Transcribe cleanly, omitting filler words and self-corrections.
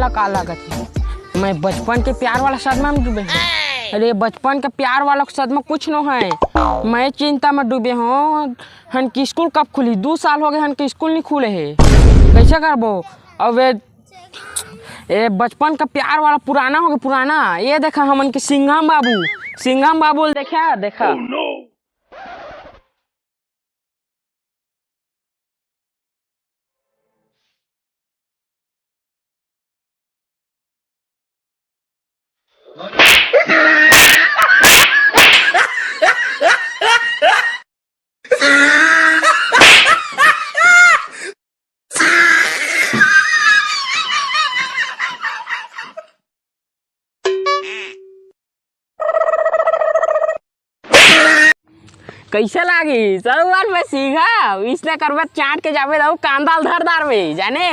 ला का लागत है। मैं बचपन के प्यार वाला सदमा में डूबे हूँ। अरे बचपन के प्यार वाला सदमा कुछ न है, मैं चिंता में डूबे हूँ। हन की स्कूल कब खुली? 2 साल हो गए हन की स्कूल नहीं खुले है, कैसे करबो? अब ये बचपन का प्यार वाला पुराना हो गया पुराना। ये देखा हमन के सिंघम बाबू, सिंघम बाबू देखा देखा। oh, no. कैसे लागी? चल मैं सीखा इसने करबे चाट के जाबे कांदा धर दार में जाने।